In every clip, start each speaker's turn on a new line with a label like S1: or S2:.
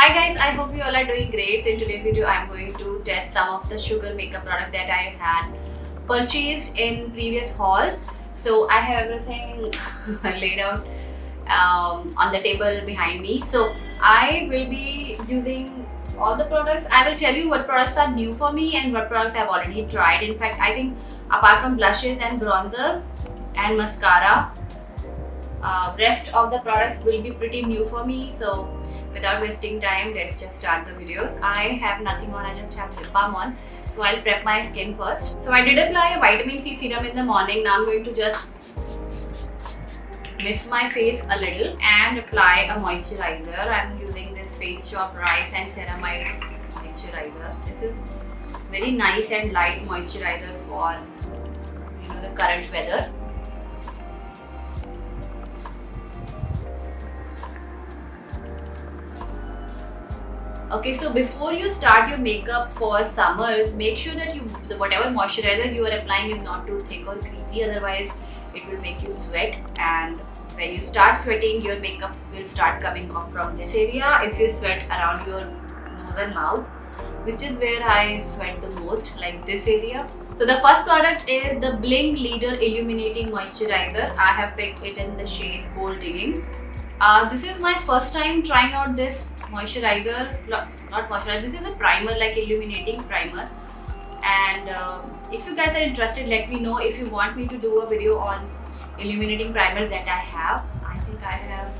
S1: Hi guys, I hope you all are doing great. So in today's video, I'm going to test some of the sugar makeup products that I had purchased in previous hauls. So I have everything laid out on the table behind me. So I will be using all the products. I will tell you what products are new for me and what products I've already tried. In fact, I think apart from blushes and bronzer and mascara, rest of the products will be pretty new for me. So without wasting time, let's just start the videos. I have nothing on, I just have lip balm on. So I'll prep my skin first. So I did apply a vitamin C serum in the morning. Now I'm going to just mist my face a little and apply a moisturizer. I'm using this Face Shop Rice and Ceramide moisturizer. This is very nice and light moisturizer for the current weather. Okay, so before you start your makeup for summer, make sure that whatever moisturizer you are applying is not too thick or greasy, otherwise it will make you sweat, and when you start sweating, your makeup will start coming off from this area. If you sweat around your nose and mouth, which is where I sweat the most, like this area. So the first product is the Bling Leader Illuminating Moisturizer. I have picked it in the shade Gold Diggin. This is my first time trying out this moisturizer, not moisturizer, this is a primer, like illuminating primer. And if you guys are interested, let me know. If you want me to do a video on illuminating primers that I have, I think I have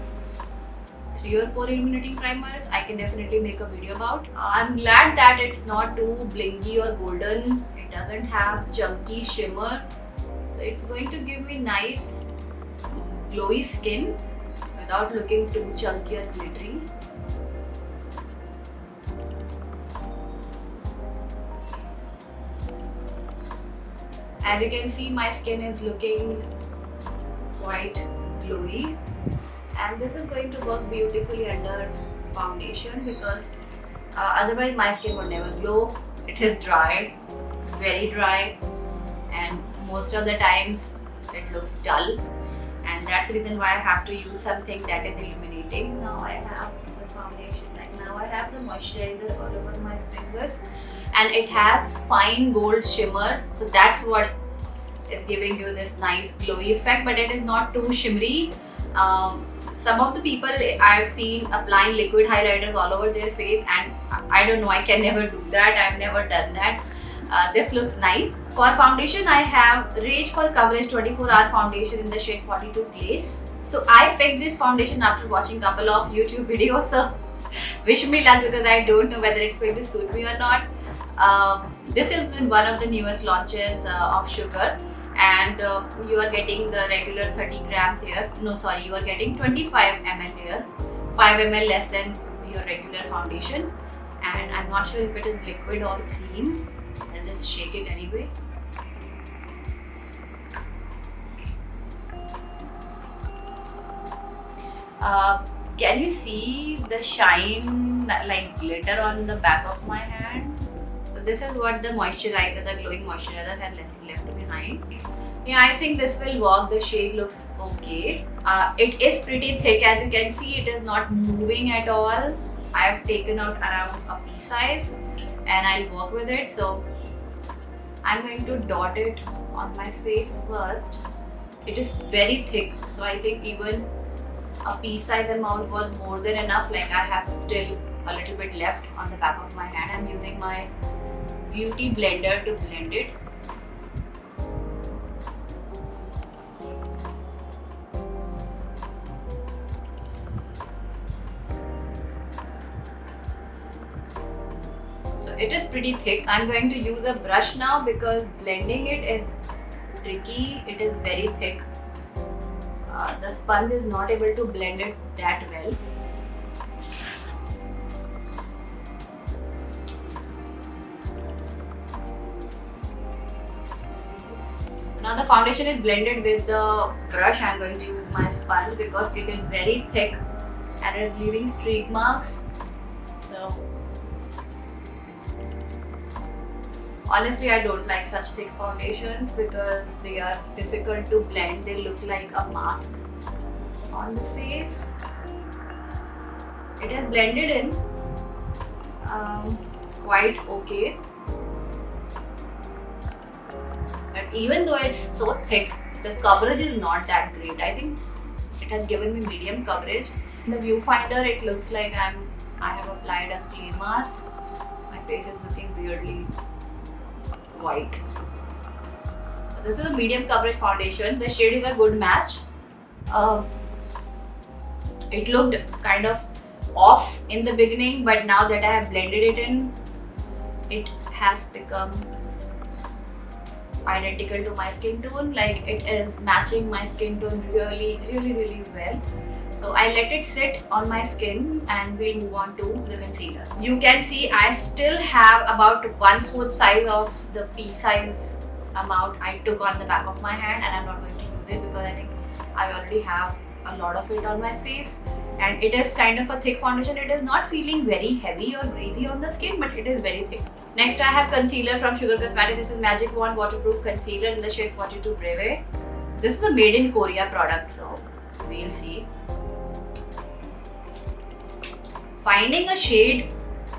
S1: 3 or 4 illuminating primers, I can definitely make a video about. I'm glad that it's not too blingy or golden. It doesn't have chunky shimmer, so it's going to give me nice glowy skin without looking too chunky or glittery. As you can see, my skin is looking quite glowy, and this is going to work beautifully under foundation because otherwise my skin would never glow. It is dry, very dry, and most of the times it looks dull, and that's the reason why I have to use something that is illuminating. Now I have the foundation, now I have the moisturizer all over my fingers, and it has fine gold shimmers, so that's what is giving you this nice glowy effect, but it is not too shimmery. Some of the people I've seen applying liquid highlighters all over their face, and I don't know, I can never do that. I've never done that. This looks nice. For foundation, I have Rage for Coverage 24-hour foundation in the shade 42 Glace. So I picked this foundation after watching a couple of YouTube videos, so wish me luck because I don't know whether it's going to suit me or not. This is one of the newest launches of sugar, and you are getting the regular 30 grams here. No, sorry, you are getting 25 ml here, 5 ml less than your regular foundations. And I'm not sure if it is liquid or cream. I'll just shake it anyway. Can you see the shine, like glitter on the back of my hand? So this is what the moisturizer, the glowing moisturizer, has left behind. Yeah, I think this will work. The shade looks okay. It is pretty thick, as you can see. It is not moving at all. I have taken out around a pea size, and I'll work with it. So I'm going to dot it on my face first. It is very thick, so I think even a pea size amount was more than enough. Like, I have still a little bit left on the back of my hand. I'm using my beauty blender to blend it. So it is pretty thick. I'm going to use a brush now because blending it is tricky. It is very thick. The sponge is not able to blend it that well. Now the foundation is blended with the brush. I'm going to use my sponge because it is very thick and it is leaving streak marks. So honestly, I don't like such thick foundations because they are difficult to blend. They look like a mask on the face. It has blended in, quite okay. But even though it's so thick, the coverage is not that great. I think it has given me medium coverage. In the viewfinder, it looks like I have applied a clay mask. My face is looking weirdly white. So this is a medium coverage foundation. The shade is a good match. It looked kind of off in the beginning, but now that I have blended it in, it has become identical to my skin tone. Like, it is matching my skin tone really well. So I let it sit on my skin and we'll move on to the concealer. You can see I still have about 1/4 size of the pea size amount I took on the back of my hand, and I'm not going to use it because I think I already have a lot of it on my face, and it is kind of a thick foundation. It is not feeling very heavy or greasy on the skin, but it is very thick. Next, I have concealer from Sugar Cosmetics. This is Magic Wand Waterproof Concealer in the shade 42 Breve. This is a made in Korea product, so we'll see. Finding a shade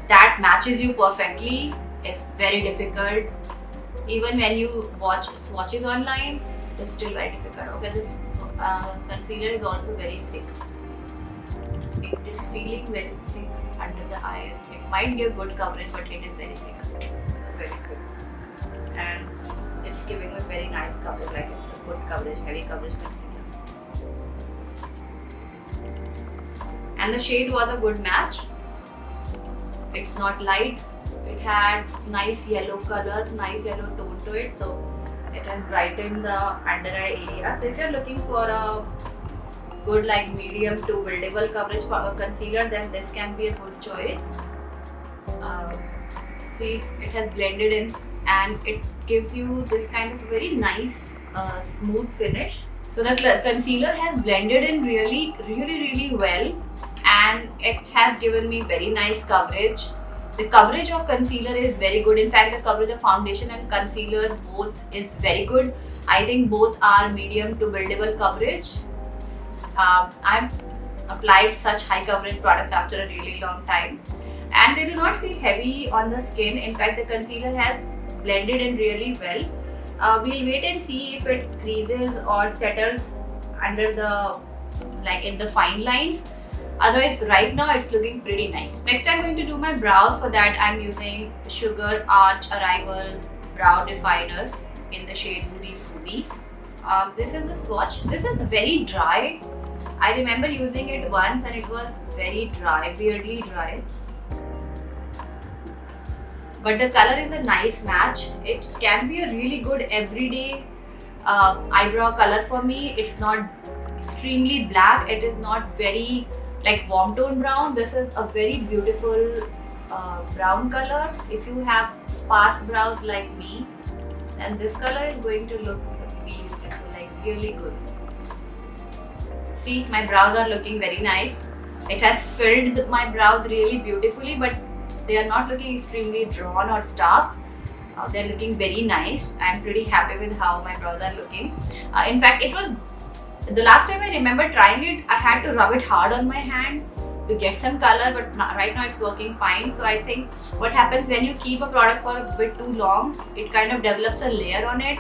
S1: that matches you perfectly is very difficult. Even when you watch swatches online, it is still very difficult. Okay, this concealer is also very thick. It is feeling very thick under the eyes. It might give good coverage, but it is very thick. Very thick. And it's giving a very nice coverage, like it's a good coverage, heavy coverage concealer. And the shade was a good match. It's not light. It had nice yellow color, nice yellow tone to it, so it has brightened the under eye area. So if you're looking for a good like medium to buildable coverage for a concealer, then this can be a good choice. See, it has blended in and it gives you this kind of very nice smooth finish. So the concealer has blended in really well, and it has given me very nice coverage. The coverage of concealer is very good. In fact, the coverage of foundation and concealer both is very good. I think both are medium to buildable coverage. I've applied such high coverage products after a really long time, and they do not feel heavy on the skin. In fact, the concealer has blended in really well. We'll wait and see if it creases or settles under the, like in the fine lines. Otherwise, right now it's looking pretty nice. Next, I'm going to do my brows. For that, I'm using Sugar ARCHARRIVAL Brow Definer in the shade Woody Scooby. This is the swatch. This is very dry. I remember using it once and it was very dry, weirdly dry. But the color is a nice match. It can be a really good everyday eyebrow color for me. It's not extremely black. It is not very like warm tone brown. This is a very beautiful brown color. If you have sparse brows like me, then this color is going to look beautiful, like really good. See, my brows are looking very nice. It has filled my brows really beautifully, but they are not looking extremely drawn or stark. They're looking very nice. I'm pretty happy with how my brows are looking. In fact, it was the last time I remember trying it, I had to rub it hard on my hand to get some color, but right now it's working fine. So I think what happens when you keep a product for a bit too long, it kind of develops a layer on it,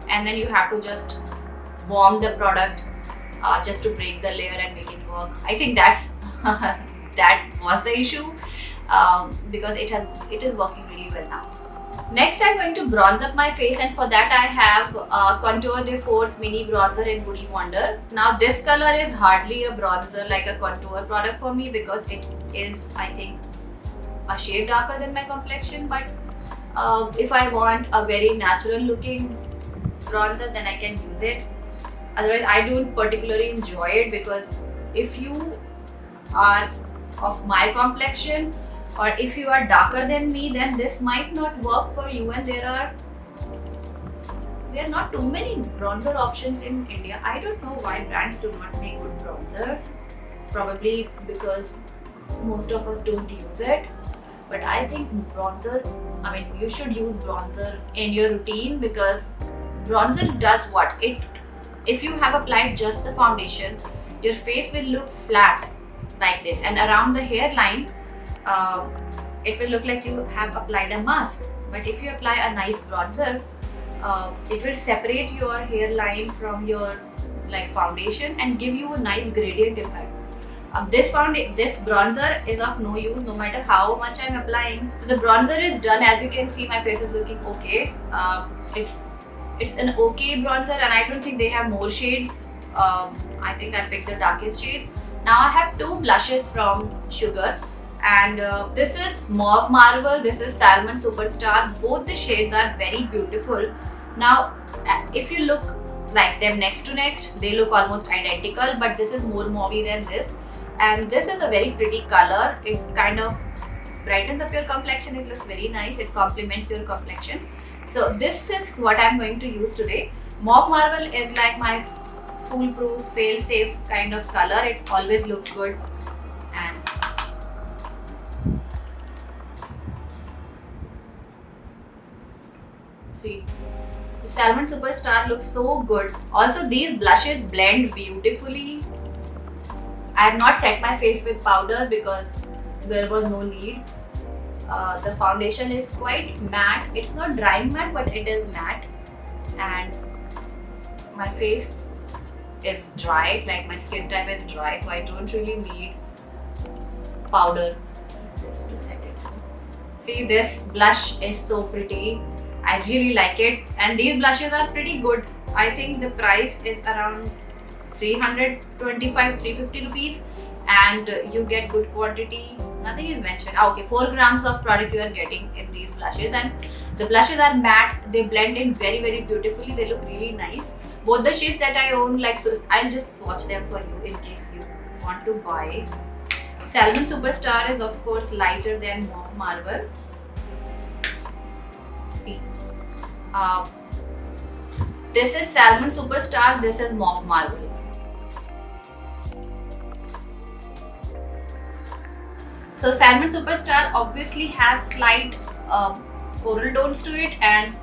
S1: and then you have to just warm the product just to break the layer and make it work. I think that's that was the issue, because it is working really well now. Next, I'm going to bronze up my face, and for that I have Contour DeForce Mini Bronzer in Woody Wonder. Now this color is hardly a bronzer like a contour product for me, because it is, I think, a shade darker than my complexion. But if I want a very natural looking bronzer, then I can use it. Otherwise, I don't particularly enjoy it, because if you are of my complexion, or if you are darker than me, then this might not work for you, and there are not too many bronzer options in India. I don't know why brands do not make good bronzers. Probably because most of us don't use it. But I think bronzer, I mean, you should use bronzer in your routine, because bronzer does what? If you have applied just the foundation, your face will look flat like this, and around the hairline, it will look like you have applied a mask. But if you apply a nice bronzer, it will separate your hairline from your like foundation and give you a nice gradient effect. This bronzer is of no use no matter how much I'm applying. So the bronzer is done. As you can see, my face is looking okay. It's an okay bronzer, and I don't think they have more shades. I think I picked the darkest shade. Now I have two blushes from Sugar, and this is Mauve Marvel, this is Salmon Superstar. Both the shades are very beautiful. Now if you look like them next to next, they look almost identical, but this is more mauvey than this, and this is a very pretty color. It kind of brightens up your complexion. It looks very nice. It complements your complexion. So this is what I'm going to use today. Mauve Marvel is like my foolproof, fail-safe kind of color. It always looks good. And see, the Salmon Superstar looks so good. Also, these blushes blend beautifully. I have not set my face with powder because there was no need. The foundation is quite matte. It's not drying matte, but it is matte. And my face is dry, like my skin type is dry, so I don't really need powder to set it. See, this blush is so pretty. I really like it, and these blushes are pretty good. I think the price is around 325-350 rupees, and you get good quantity. Nothing is mentioned. Okay, 4 grams of product you are getting in these blushes, and the blushes are matte. They blend in very, very beautifully. They look really nice. Both the shades that I own, like, so I'll just swatch them for you in case you want to buy. Salmon Superstar is of course lighter than Mauve Marvel. See, this is Salmon Superstar. This is Mauve Marvel. So Salmon Superstar obviously has slight coral tones to it, and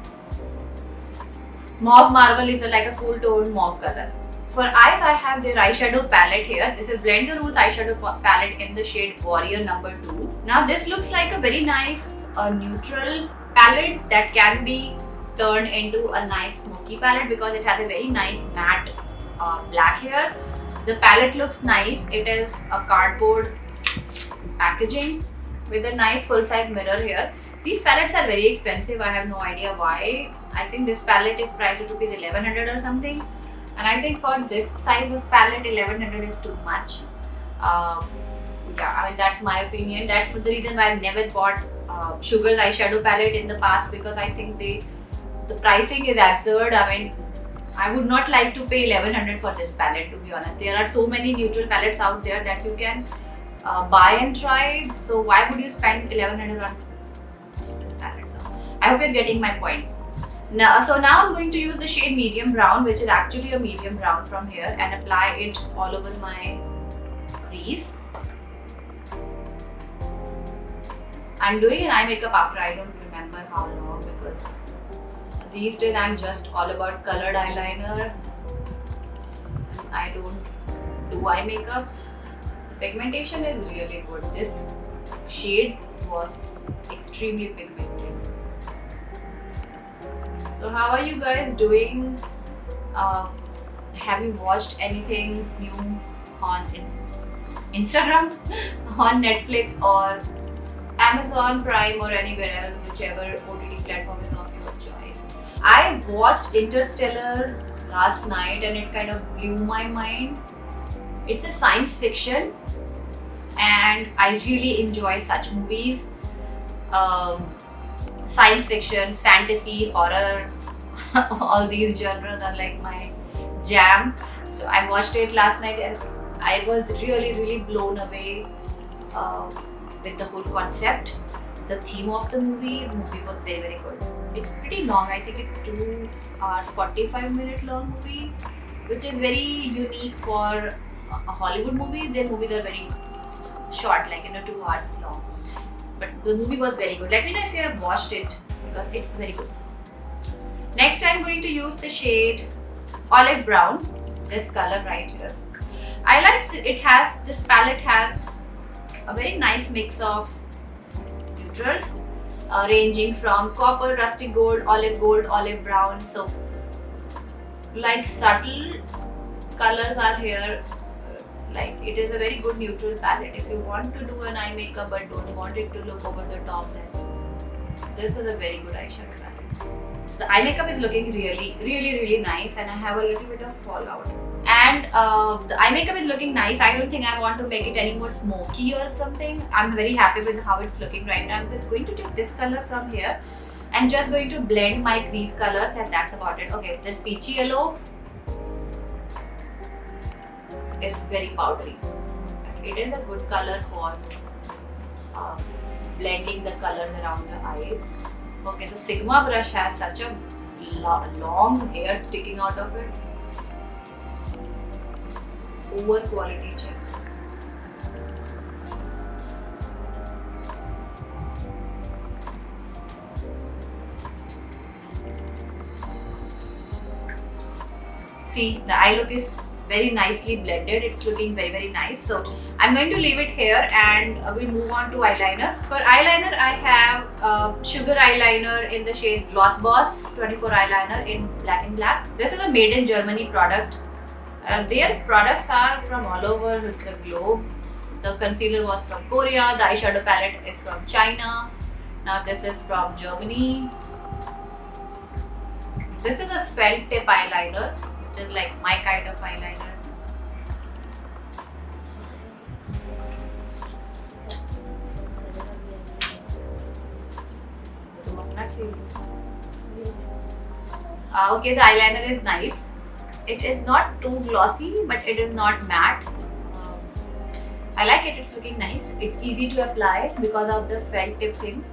S1: Mauve Marvel is like a cool tone mauve color. For eyes, I have their eyeshadow palette here. This is Blend Your Rules eyeshadow palette in the shade Warrior number 2. Now this looks like a very nice neutral palette that can be turned into a nice smoky palette because it has a very nice matte black here. The palette looks nice. It is a cardboard packaging with a nice full-size mirror here. These palettes are very expensive. I have no idea why. I think this palette is priced at rupees 1100 or something, and I think for this size of palette 1100 is too much. Yeah, I mean, that's my opinion. That's the reason why I've never bought Sugar's eyeshadow palette in the past, because I think the pricing is absurd. I mean, I would not like to pay 1100 for this palette, to be honest. There are so many neutral palettes out there that you can buy and try, so why would you spend 1100 on this palette? So I hope you're getting my point. Now I'm going to use the shade Medium Brown, which is actually a medium brown from here, and apply it all over my crease. I'm doing an eye makeup after I don't remember how long, because these days I'm just all about colored eyeliner. I don't do eye makeups. Pigmentation is really good. This shade was extremely pigmented. So how are you guys doing? Have you watched anything new on Instagram, on Netflix or Amazon Prime or anywhere else, whichever OTT platform is of your choice? I watched Interstellar last night and it kind of blew my mind. It's a science fiction and I really enjoy such movies. Science fiction, fantasy, horror, all these genres are like my jam. So I watched it last night and I was really blown away with the whole concept, the theme of the movie. The movie was very good. It's pretty long. I think it's 2 hours 45-minute long movie, which is very unique for a Hollywood movie. Their movies are very short, like 2 hours long. But the movie was very good. Let me know if you have watched it because it's very good. Next, I'm going to use the shade Olive Brown, this color right here. I like this palette has a very nice mix of neutrals ranging from copper, rusty gold, olive brown. So like subtle colors are here. Like it is a very good neutral palette. If you want to do an eye makeup but don't want it to look over the top, then this is a very good eyeshadow palette. So the eye makeup is looking really nice, and I have a little bit of fallout. And the eye makeup is looking nice. I don't think I want to make it any more smoky or something. I'm very happy with how it's looking right now. I'm just going to take this color from here and just going to blend my crease colors, and that's about it. Okay, this peachy yellow is very powdery. It is a good color for blending the colors around the eyes. Okay, the Sigma brush has such a long hair sticking out of it. Over quality check. See, the eye look is very nicely blended. It's looking very nice. So I'm going to leave it here, and we'll move on to eyeliner. For eyeliner, I have Sugar eyeliner in the shade Gloss Boss 24 eyeliner in black and black. This is a made in Germany product. Their products are from all over the globe. The concealer was from Korea. The eyeshadow palette is from China. Now this is from Germany. This is a felt tip eyeliner, which is like my kind of eyeliner. Okay, the eyeliner is nice. It is not too glossy, but it is not matte. I like it. It's looking nice. It's easy to apply because of the felt tip thing.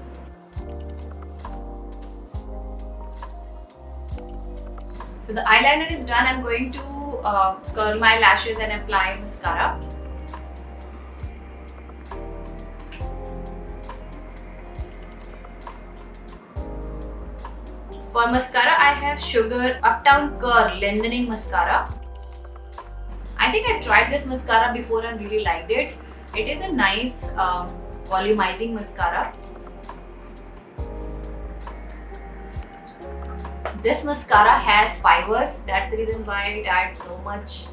S1: So the eyeliner is done. I'm going to curl my lashes and apply mascara. For mascara, I have Sugar Uptown Curl-Lengthening Mascara. I think I tried this mascara before and really liked it. It is a nice volumizing mascara. This mascara has fibers. That's the reason why it adds so much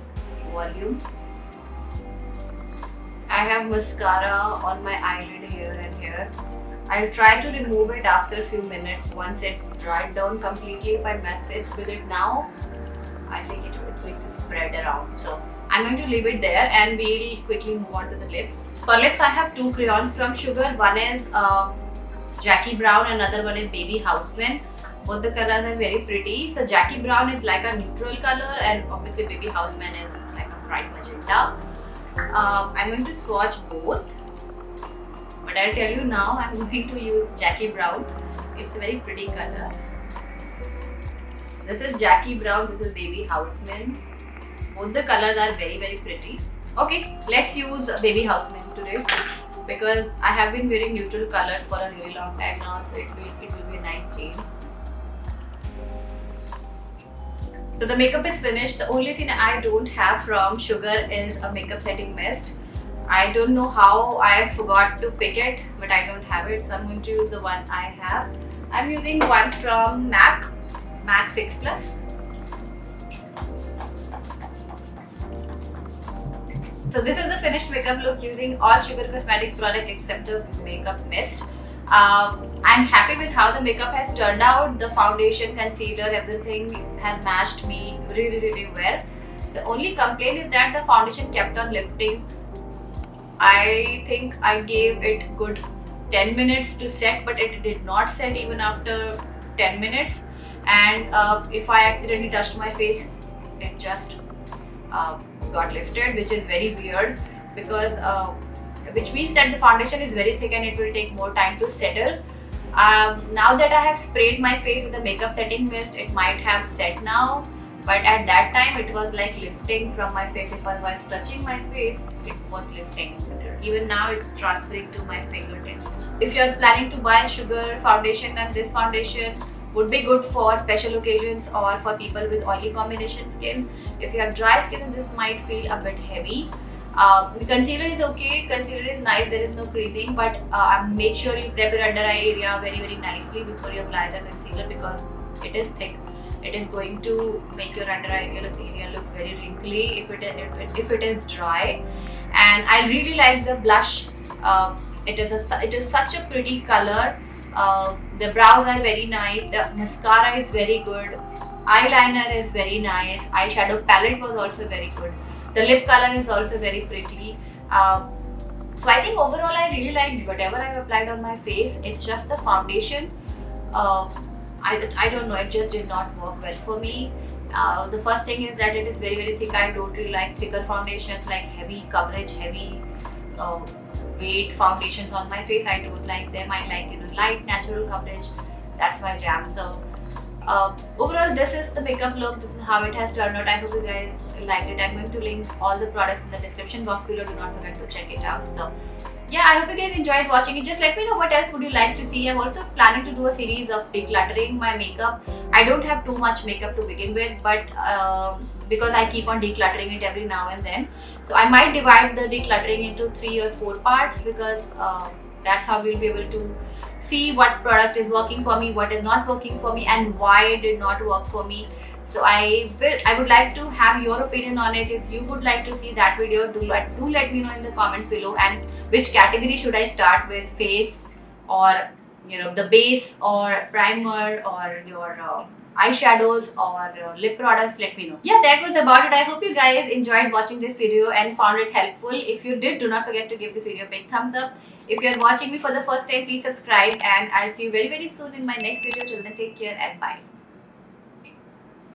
S1: volume. I have mascara on my eyelid here and here. I'll try to remove it after a few minutes once it's dried down completely. If I mess it with it now, I think it will going to spread around. So I'm going to leave it there, and we'll quickly move on to the lips. For lips, I have two crayons from Sugar. One is Jackie Brown, another one is Baby Houseman. Both the colors are very pretty. So Jackie Brown is like a neutral color, and obviously Baby Houseman is like a bright magenta. I'm going to swatch both. But I'll tell you now, I'm going to use Jackie Brown. It's a very pretty color. This is Jackie Brown, this is Baby Houseman. Both the colors are very pretty. Okay, let's use Baby Houseman today because I have been wearing neutral colors for a really long time now, so it will be a nice change. So the makeup is finished. The only thing I don't have from Sugar is a makeup setting mist. I don't know how I forgot to pick it, but I don't have it, so I'm going to use the one I have. I'm using one from MAC Fix Plus. So this is the finished makeup look using all Sugar Cosmetics products except the makeup mist. I'm happy with how the makeup has turned out. The foundation, concealer, everything has matched me really well. The only complaint is that the foundation kept on lifting. I think I gave it good 10 minutes to set, but it did not set even after 10 minutes. And if I accidentally touched my face, it just got lifted, which is very weird because which means that the foundation is very thick and it will take more time to settle. Now that I have sprayed my face with the makeup setting mist, it might have set now, but at that time it was like lifting from my face. If I was touching my face, it was lifting. Even now it's transferring to my fingertips. If you are planning to buy Sugar foundation, then this foundation would be good for special occasions or for people with oily combination skin. If you have dry skin, then this might feel a bit heavy. The concealer is okay, concealer is nice, there is no creasing, but make sure you prep your under eye area very nicely before you apply the concealer, because it is thick. It is going to make your under eye area look very wrinkly if it is dry. And I really like the blush. It is such a pretty color. The brows are very nice. The mascara is very good. Eyeliner is very nice. Eyeshadow palette was also very good. The lip color is also very pretty. So I think overall I really liked whatever I've applied on my face. It's just the foundation. I don't know, it just did not work well for me. The first thing is that it is very thick. I don't really like thicker foundations, like heavy coverage, heavy weight foundations on my face. I don't like them. I like light natural coverage. That's my jam. So overall, this is the makeup look. This is how it has turned out. I hope you guys liked it. I'm going to link all the products in the description box below. Do not forget to check it out. So yeah, I hope you guys enjoyed watching it. Just let me know what else would you like to see. I'm also planning to do a series of decluttering my makeup. I don't have too much makeup to begin with, but because I keep on decluttering it every now and then, so I might divide the decluttering into 3 or 4 parts, because that's how we'll be able to see what product is working for me, what is not working for me, and why it did not work for me. So I would like to have your opinion on it. If you would like to see that video, do let me know in the comments below. And which category should I start with, face or the base or primer or your eyeshadows or lip products? Let me know. Yeah, that was about it. I hope you guys enjoyed watching this video and found it helpful. If you did, do not forget to give this video a big thumbs up. If you are watching me for the first time, please subscribe, and I'll see you very soon in my next video. Till then, take care and bye.